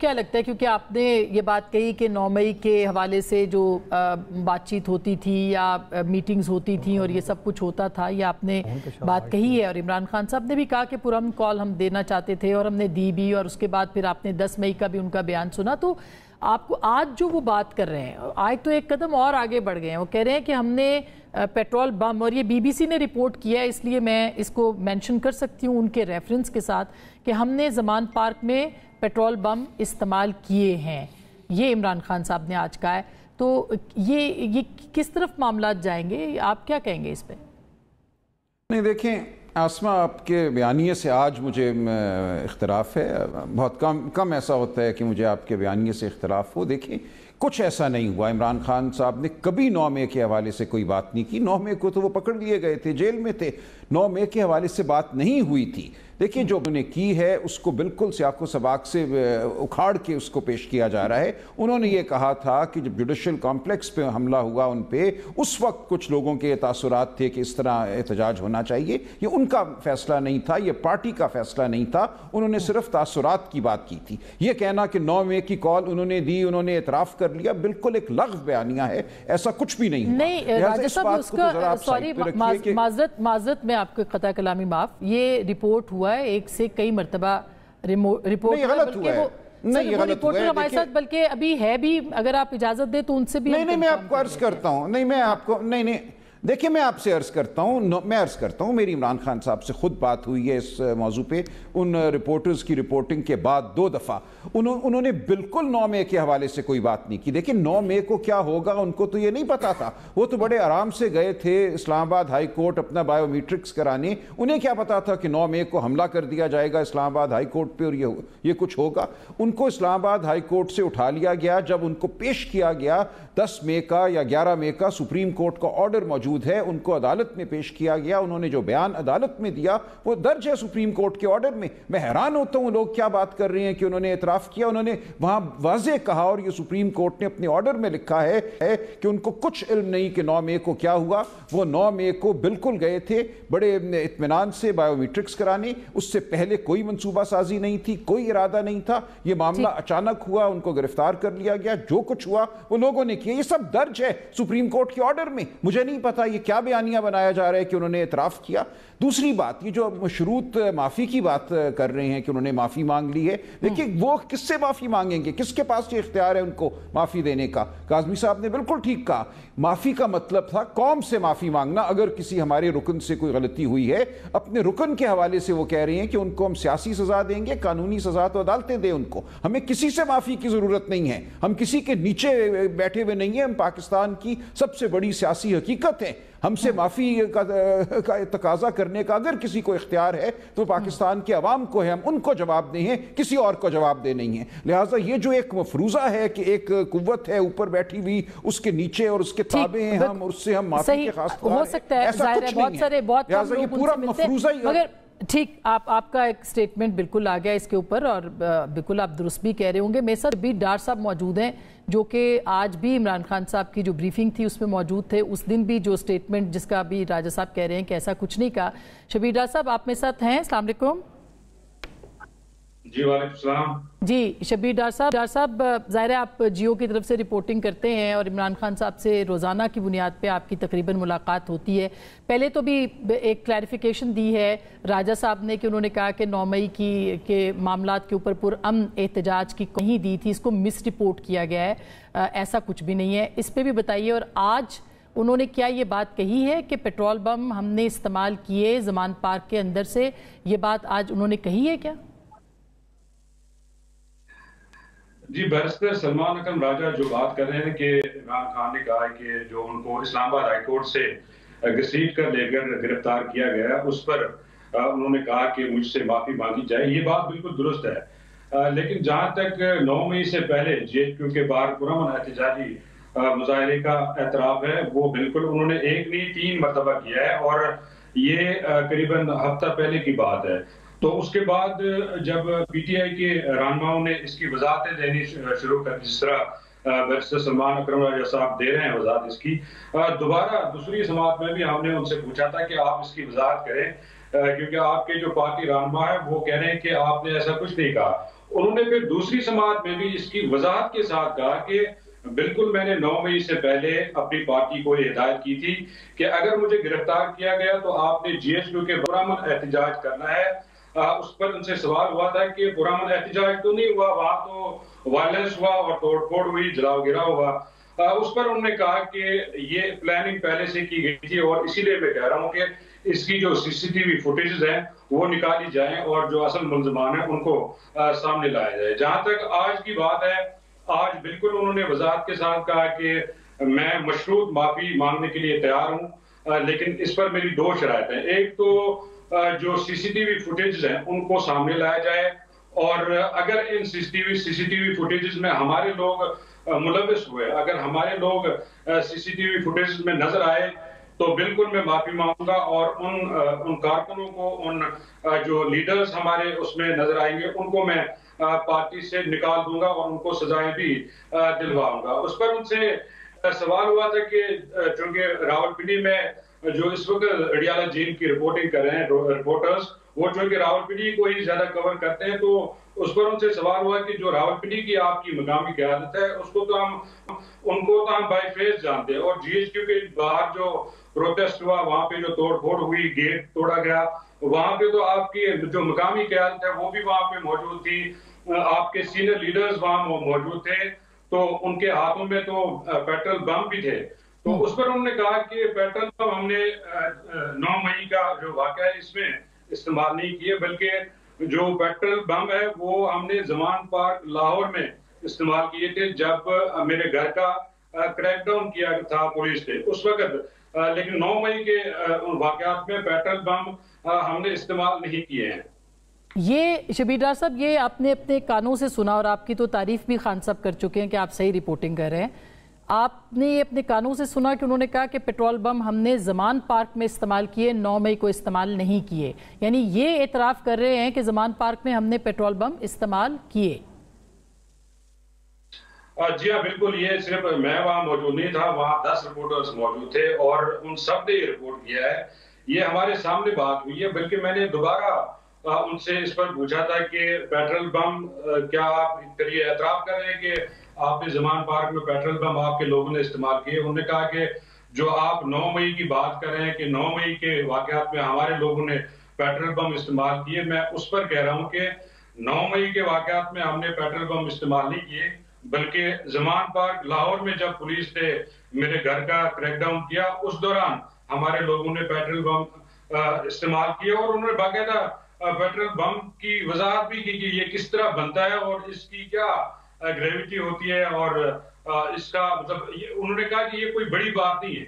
کیا لگتا ہے، کیونکہ آپ نے یہ بات کہی کہ 9 مئی کے حوالے سے جو بات چیت ہوتی تھی یا میٹنگز ہوتی تھیں اور یہ سب کچھ ہوتا تھا، یہ آپ نے بات کہی ہے، اور عمران خان صاحب نے بھی کہا کہ پرامن کال ہم دینا چاہتے تھے اور ہم نے دی بھی، اور اس کے بعد پھر آپ نے 10 مئی کا بھی ان کا بیان سنا. تو آپ کو آج جو وہ بات کر رہے ہیں، آج تو ایک قدم اور آگے بڑھ گئے ہیں. وہ کہہ رہے ہیں کہ ہم نے پیٹرول بم، اور یہ بی بی سی نے رپورٹ کیا ہے اس لیے میں اس کو مینشن کر سکتی ہوں ان کے ریفرنس کے ساتھ، کہ ہم نے زمان پارک میں پیٹرول بم استعمال کیے ہیں. یہ عمران خان صاحب نے آج کہا ہے. تو یہ کس طرف معاملات جائیں گے؟ آپ کیا کہیں گے اس پہ؟ نہیں دیکھیں آسمہ، آپ کے بیانیے سے آج مجھے اختلاف ہے. بہت کم ایسا ہوتا ہے کہ مجھے آپ کے بیانیے سے اختلاف ہو. دیکھیں کچھ ایسا نہیں ہوا. عمران خان صاحب نے کبھی 9 مئی کے حوالے سے کوئی بات نہیں کی. 9 مئی کو تو وہ پکڑ لیے گئے تھے، جیل میں تھے. 9 مئی کے حوالے سے بات نہیں ہوئی تھی. دیکھیں جو انہوں نے کی ہے اس کو بالکل سیاق و سباق سے اکھاڑ کے اس کو پیش کیا جا رہا ہے. انہوں نے یہ کہا تھا کہ جب جوڈیشل کمپلیکس پہ حملہ ہوا ان پہ، اس وقت کچھ لوگوں کے تاثرات تھے کہ اس طرح احتجاج ہونا چاہیے. یہ ان کا فیصلہ نہیں تھا، یہ پارٹی کا فیصلہ نہیں تھا. انہوں نے صرف تاثرات کی بات کی تھی. یہ کہنا کہ 9 مئی کی کال انہوں نے دی، انہوں نے اعتراف کر لیا، بالکل ایک لغو بیانیہ ہے. ایسا کچھ بھی نہیں ہوا. نہیں راجہ صاحب، اس کا سوری معذرت میں آپ کو قطع کلامی معاف. یہ رپورٹ ہوا ہے ایک سے کئی مرتبہ رپورٹ نہیں غلط ہوا ہے. نہیں غلط ہوا ہے ہمارے ساتھ، بلکہ ابھی ہے بھی، اگر آپ اجازت دیں تو ان سے بھی. نہیں میں آپ کو عرض کرتا ہوں. نہیں میں آپ کو نہیں دیکھیں میں آپ سے عرض کرتا ہوں میری عمران خان صاحب سے خود بات ہوئی ہے اس موضوع پہ. ان رپورٹرز کی رپورٹنگ کے بعد 2 دفعہ انہوں نے بالکل 9 مئی کے حوالے سے کوئی بات نہیں کی. دیکھیں 9 مئی کو کیا ہوگا ان کو تو یہ نہیں پتا تھا. وہ تو بڑے آرام سے گئے تھے اسلام آباد ہائی کورٹ اپنا بایو میٹرکس کرانے. انہیں کیا پتا تھا کہ 9 مئی کو حملہ کر دیا جائے گا اسلام آباد ہائی کورٹ پہ اور یہ کچھ ہوگا. ان کو اسلام آباد ہائی کورٹ سے اٹھا لیا گیا. جب ان کو پیش کیا گیا 10 مئی کا یا 11 مئی کا سپریم کورٹ کا آرڈر موجود ہے، ان کو عدالت میں پیش کیا گیا. انہوں نے جو بیان عدالت میں دیا وہ درج ہے سپریم کورٹ کے آرڈر میں. میں حیران ہوتا ہوں لوگ کیا بات کر رہے ہیں کہ انہوں نے اعتراف کیا. انہوں نے وہاں واضح کہا، اور یہ سپریم کورٹ نے اپنے آرڈر میں لکھا ہے کہ ان کو کچھ علم نہیں کہ 9 مئی کو کیا ہوا. وہ 9 مئی کو بالکل گئے تھے بڑے اطمینان سے بایو میٹرکس کرانے. اس سے پہلے کوئی منصوبہ سازی نہیں تھی، کوئی ارادہ نہیں تھا. یہ معاملہ اچانک ہوا، ان کو گرفتار کر لیا گیا. جو کچھ ہوا وہ لوگوں نے کیا. یہ سب درج ہے سپریم کورٹ کے آرڈر میں. مجھے نہیں پتا یہ کیا بیانیہ بنایا جا رہا ہے کہ انہوں نے اعتراف کیا. دوسری بات، یہ جو مشروط معافی کی بات کر رہے ہیں کہ انہوں نے معافی مانگ لی ہے، دیکھیں وہ کس سے معافی مانگیں گے؟ کس کے پاس یہ اختیار ہے ان کو معافی دینے کا؟ کاظمی صاحب نے بالکل ٹھیک کہا. معافی کا مطلب تھا قوم سے معافی مانگنا. اگر کسی ہمارے رکن سے کوئی غلطی ہوئی ہے، اپنے رکن کے حوالے سے وہ کہہ رہے ہیں کہ ان کو ہم سیاسی سزا دیں گے، قانونی سزا تو عدالتیں دیں ان کو. ہمیں کسی سے معافی کی ضرورت نہیں ہے. ہم کسی کے نیچے بیٹھے ہوئے نہیں ہیں. ہم پاکستان کی سب سے بڑی سیاسی حقیقت ہے. ہم سے معافی کا تقاضا کرنے کا اگر کسی کو اختیار ہے تو پاکستان کے عوام کو ہے. ہم ان کو جواب دیں ہیں، کسی اور کو جواب دے نہیں ہیں. لہٰذا یہ جو ایک مفروضہ ہے کہ ایک قوت ہے اوپر بیٹھی ہوئی، اس کے نیچے اور اس کے تابع ہیں ہم، اور اس سے ہم معافی کے خواستار ہیں، ہو سکتا ہے. ایسا کچھ نہیں ہے. لہٰذا یہ پورا مفروضہ ہی. مگر ٹھیک، آپ کا ایک سٹیٹمنٹ بالکل آ گیا اس کے اوپر، اور بالکل آپ درست بھی کہہ رہے ہوں گے. میرے ساتھ بھی ڈار صاحب موجود ہیں جو کہ آج بھی عمران خان صاحب کی جو بریفنگ تھی اس میں موجود تھے. اس دن بھی جو سٹیٹمنٹ جس کا ابھی راجہ صاحب کہہ رہے ہیں کہ ایسا کچھ نہیں کہا. شبیر ڈار صاحب آپ میرے ساتھ ہیں؟ السلام علیکم. جی وعلیکم السلام. جی شبیر ڈار صاحب ظاہر ہے آپ جیو کی طرف سے رپورٹنگ کرتے ہیں اور عمران خان صاحب سے روزانہ کی بنیاد پہ آپ کی تقریباً ملاقات ہوتی ہے. پہلے تو بھی ایک کلیریفیکیشن دی ہے راجہ صاحب نے کہ انہوں نے کہا کہ 9 مئی کے معاملات کے اوپر پرامن احتجاج کی کہیں دی تھی، اس کو مس رپورٹ کیا گیا ہے. ایسا کچھ بھی نہیں ہے. اس پہ بھی بتائیے. اور آج انہوں نے کیا یہ بات کہی ہے کہ پیٹرول بم ہم نے استعمال کیے زمان پارک کے اندر سے؟ یہ بات آج انہوں نے کہی ہے کیا؟ جی بیرسٹر سلمان اکرم راجہ جو بات کر رہے ہیں کہ عمران خان نے کہا ہے کہ جو ان کو اسلام آباد ہائی کورٹ سے گھسیٹ کر لے کر گرفتار کیا گیا، اس پر انہوں نے کہا کہ مجھ سے معافی مانگی جائے. یہ بات بالکل درست ہے. لیکن جہاں تک 9 مئی سے پہلے جے ایچ کیو کے باہر پرامن احتجاجی مظاہرے کا اعتراف ہے، وہ بالکل انہوں نے 1 نہیں 3 مرتبہ کیا ہے، اور یہ قریباً ہفتہ پہلے کی بات ہے. تو اس کے بعد جب پی ٹی آئی کے رہنماؤں نے اس کی وضاحتیں دینی شروع کر دی، جس طرح بیرسٹر سلمان اکرم راجہ صاحب دے رہے ہیں وضاحت اس کی، دوبارہ دوسری سماعت میں بھی ہم نے ان سے پوچھا تھا کہ آپ اس کی وضاحت کریں، کیونکہ آپ کے جو پارٹی رہنما ہے وہ کہہ رہے ہیں کہ آپ نے ایسا کچھ نہیں کہا. انہوں نے پھر دوسری سماعت میں بھی اس کی وضاحت کے ساتھ کہا کہ بالکل میں نے 9 مئی سے پہلے اپنی پارٹی کو ہدایت کی تھی کہ اگر مجھے گرفتار کیا گیا تو آپ نے جی ایچ کیو کے پرامن احتجاج کرنا ہے۔ اس پر ان سے سوال ہوا تھا کہ پرامن احتجاج تو نہیں ہوا، وہاں تو وائلنس ہوا اور توڑ پھوڑ ہوئی، جلاؤ گراؤ ہوا۔ اس پر انہوں نے کہا کہ یہ پلاننگ پہلے سے کی گئی تھی اور اسی لیے میں کہہ رہا ہوں کہ اس کی جو سی سی ٹی وی فوٹیجز ہیں وہ نکالی جائیں اور جو اصل ملزمان ہیں ان کو سامنے لایا جائے۔ جہاں تک آج کی بات ہے، آج بالکل انہوں نے وضاحت کے ساتھ کہا کہ میں مشروط معافی مانگنے کے لیے تیار ہوں، لیکن اس پر میری 2 شرائط ہیں۔ ایک تو جو سی سی ٹی وی فوٹیجز ہیں ان کو سامنے لایا جائے، اور اگر ان سی سی ٹی وی فوٹیجز میں ہمارے لوگ ملوث ہوئے، اگر ہمارے لوگ سی سی ٹی وی فوٹیجز میں نظر آئے تو بالکل میں معافی مانگوں گا، اور ان کارکنوں کو، ان جو لیڈرز ہمارے اس میں نظر آئیں گے ان کو میں پارٹی سے نکال دوں گا اور ان کو سزائیں بھی دلواؤں گا۔ اس پر ان سے سوال ہوا تھا کہ چونکہ راولپنڈی میں جو اس وقت اڈیالہ جیل کی رپورٹنگ کر رہے ہیں رپورٹرز، وہ چونکہ راولپنڈی کو ہی زیادہ کور کرتے ہیں، تو اس پر ان سے سوال ہوا کہ جو راولپنڈی کی آپ کی مقامی قیادت ہے ان کو تو ہم بائی فیس جانتے ہیں، اور جی ایچ کیو کے باہر جو پروٹیسٹ ہوا، وہاں پہ جو توڑ پھوڑ ہوئی، گیٹ توڑا گیا، وہاں پہ تو آپ کی جو مقامی قیادت ہے وہ بھی وہاں پہ موجود تھی، آپ کے سینئر لیڈرز وہاں موجود تھے، تو ان کے ہاتھوں میں تو پیٹرول بم بھی تھے۔ تو اس پر انہوں نے کہا کہ پیٹرول بم ہم نے 9 مئی کا جو واقعہ ہے اس میں استعمال نہیں کیے، بلکہ جو پیٹرول بم ہے وہ ہم نے زمان پارک لاہور میں استعمال کیے تھے جب میرے گھر کا کریک ڈاؤن کیا تھا پولیس نے اس وقت، لیکن 9 مئی کے واقعات میں پیٹرول بم ہم نے استعمال نہیں کیے ہیں۔ یہ شبیر ڈار صاحب، یہ آپ نے اپنے کانوں سے سنا، اور آپ کی تو تعریف بھی خان صاحب کر چکے ہیں کہ آپ صحیح رپورٹنگ کر رہے ہیں۔ آپ نے یہ اپنے کانوں سے سنا کہ انہوں نے کہا کہ پیٹرول بم ہم نے زمان پارک میں استعمال کیے، 9 مئی کو استعمال نہیں کیے، یعنی یہ اعتراف کر رہے ہیں کہ زمان پارک میں ہم نے پیٹرول بم استعمال کیے۔ جی ہاں بالکل، یہ صرف میں وہاں موجود نہیں تھا، وہاں 10 رپورٹرز موجود تھے اور ان سب نے یہ رپورٹ کیا ہے، یہ ہمارے سامنے بات ہوئی ہے۔ بلکہ میں نے دوبارہ ان سے اس پر پوچھا تھا کہ پیٹرول بم کیا آپ یہ اعتراف کر رہے ہیں کہ آپ نے زمان پارک میں پیٹرول بم آپ کے لوگوں نے استعمال کیے؟ انہوں نے کہا کہ جو آپ 9 مئی کی بات کر رہے ہیں کہ 9 مئی کے واقعات میں ہمارے لوگوں نے پیٹرول بم استعمال کیے، میں اس پر کہہ رہا ہوں کہ 9 مئی کے واقعات میں ہم نے پیٹرول بم استعمال نہیں کیے، بلکہ زمان پارک لاہور میں جب پولیس نے میرے گھر کا کریک ڈاؤن کیا اس دوران ہمارے لوگوں نے پیٹرول بم استعمال کیا، اور انہوں نے باقاعدہ پیٹرول بم کی وضاحت بھی کی کہ یہ کس طرح بنتا ہے اور اس کی کیا گریویٹی ہوتی ہے، اور اس کا مطلب انہوں نے کہا کہ یہ کوئی بڑی بات نہیں ہے۔